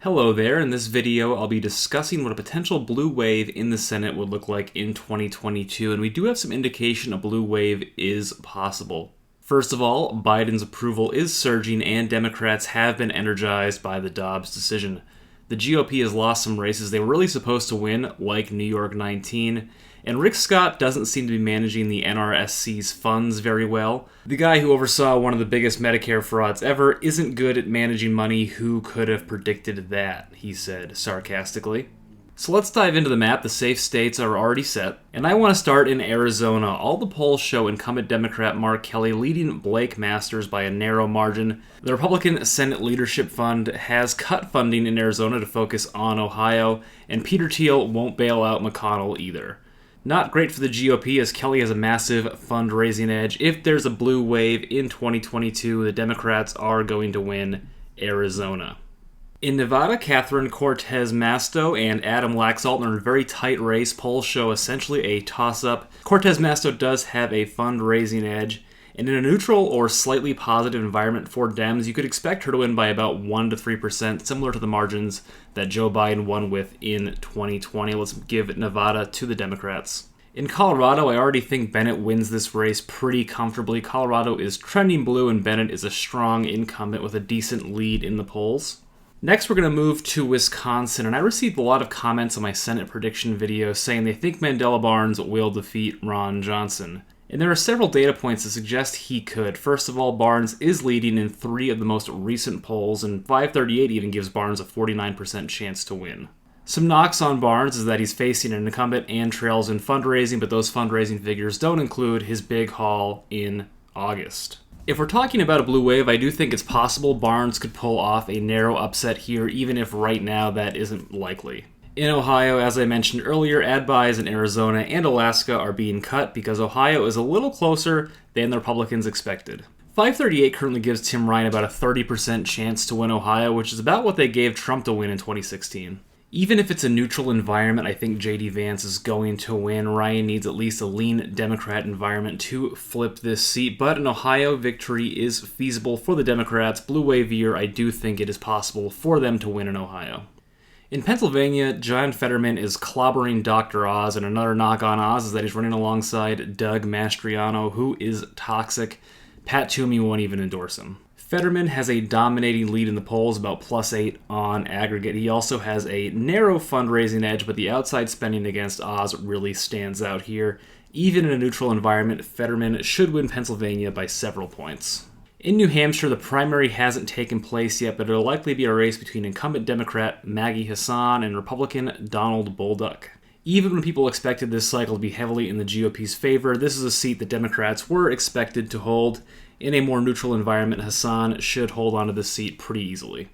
Hello there, in this video I'll be discussing what a potential blue wave in the Senate would look like in 2022, and we do have some indication a blue wave is possible. First of all, Biden's approval is surging and Democrats have been energized by the Dobbs decision. The GOP has lost some races they were really supposed to win, like New York 19, and Rick Scott doesn't seem to be managing the NRSC's funds very well. The guy who oversaw one of the biggest Medicare frauds ever isn't good at managing money. Who could have predicted that, he said sarcastically. So let's dive into the map. The safe states are already set, and I want to start in Arizona. All the polls show incumbent Democrat Mark Kelly leading Blake Masters by a narrow margin. The Republican Senate Leadership Fund has cut funding in Arizona to focus on Ohio, and Peter Thiel won't bail out McConnell either. Not great for the GOP, as Kelly has a massive fundraising edge. If there's a blue wave in 2022, the Democrats are going to win Arizona. In Nevada, Catherine Cortez Masto and Adam Laxalt are in a very tight race. Polls show essentially a toss-up. Cortez Masto does have a fundraising edge, and in a neutral or slightly positive environment for Dems, you could expect her to win by about 1 to 3%, similar to the margins that Joe Biden won with in 2020. Let's give Nevada to the Democrats. In Colorado, I already think Bennett wins this race pretty comfortably. Colorado is trending blue, and Bennett is a strong incumbent with a decent lead in the polls. Next, we're going to move to Wisconsin, and I received a lot of comments on my Senate prediction video saying they think Mandela Barnes will defeat Ron Johnson. And there are several data points that suggest he could. First of all, Barnes is leading in 3 of the most recent polls, and 538 even gives Barnes a 49% chance to win. Some knocks on Barnes is that he's facing an incumbent and trails in fundraising, but those fundraising figures don't include his big haul in August. If we're talking about a blue wave, I do think it's possible Barnes could pull off a narrow upset here, even if right now that isn't likely. In Ohio, as I mentioned earlier, ad buys in Arizona and Alaska are being cut because Ohio is a little closer than the Republicans expected. 538 currently gives Tim Ryan about a 30% chance to win Ohio, which is about what they gave Trump to win in 2016. Even if it's a neutral environment, I think J.D. Vance is going to win. Ryan needs at least a lean Democrat environment to flip this seat, but an Ohio victory is feasible for the Democrats. Blue wave year, I do think it is possible for them to win in Ohio. In Pennsylvania, John Fetterman is clobbering Dr. Oz, and another knock on Oz is that he's running alongside Doug Mastriano, who is toxic. Pat Toomey won't even endorse him. Fetterman has a dominating lead in the polls, about +8 on aggregate. He also has a narrow fundraising edge, but the outside spending against Oz really stands out here. Even in a neutral environment, Fetterman should win Pennsylvania by several points. In New Hampshire, the primary hasn't taken place yet, but it'll likely be a race between incumbent Democrat Maggie Hassan and Republican Donald Bolduc. Even when people expected this cycle to be heavily in the GOP's favor, this is a seat that Democrats were expected to hold. In a more neutral environment, Hassan should hold onto this seat pretty easily.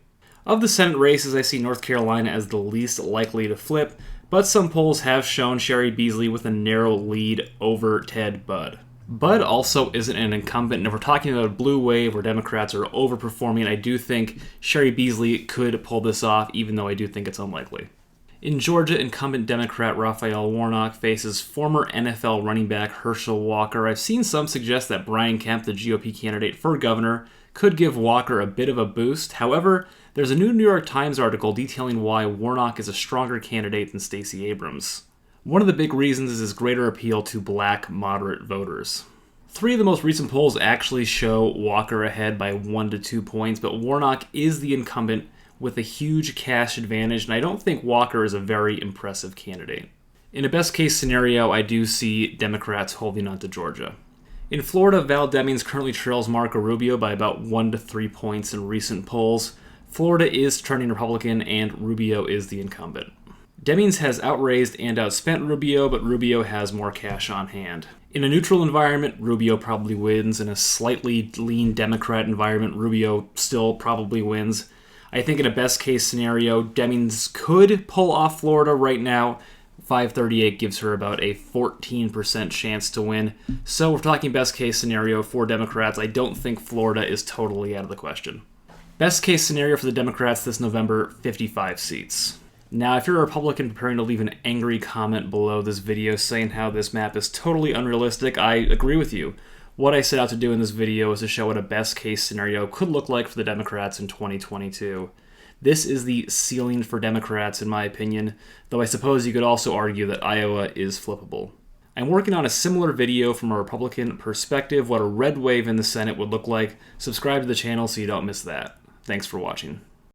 Of the Senate races, I see North Carolina as the least likely to flip, but some polls have shown Sherry Beasley with a narrow lead over Ted Budd. Budd also isn't an incumbent, and if we're talking about a blue wave where Democrats are overperforming, I do think Sherry Beasley could pull this off, even though I do think it's unlikely. In Georgia, incumbent Democrat Raphael Warnock faces former NFL running back Herschel Walker. I've seen some suggest that Brian Kemp, the GOP candidate for governor, could give Walker a bit of a boost. However, there's a new New York Times article detailing why Warnock is a stronger candidate than Stacey Abrams. One of the big reasons is his greater appeal to black moderate voters. 3 of the most recent polls actually show Walker ahead by 1 to 2 points, but Warnock is the incumbent with a huge cash advantage, and I don't think Walker is a very impressive candidate. In a best-case scenario, I do see Democrats holding on to Georgia. In Florida, Val Demings currently trails Marco Rubio by about 1 to 3 points in recent polls. Florida is turning Republican, and Rubio is the incumbent. Demings has outraised and outspent Rubio, but Rubio has more cash on hand. In a neutral environment, Rubio probably wins. In a slightly lean Democrat environment, Rubio still probably wins. I think in a best-case scenario, Demings could pull off Florida right now. 538 gives her about a 14% chance to win. So we're talking best-case scenario for Democrats. I don't think Florida is totally out of the question. Best-case scenario for the Democrats this November, 55 seats. Now, if you're a Republican preparing to leave an angry comment below this video saying how this map is totally unrealistic, I agree with you. What I set out to do in this video is to show what a best-case scenario could look like for the Democrats in 2022. This is the ceiling for Democrats, in my opinion, though I suppose you could also argue that Iowa is flippable. I'm working on a similar video from a Republican perspective, what a red wave in the Senate would look like. Subscribe to the channel so you don't miss that. Thanks for watching.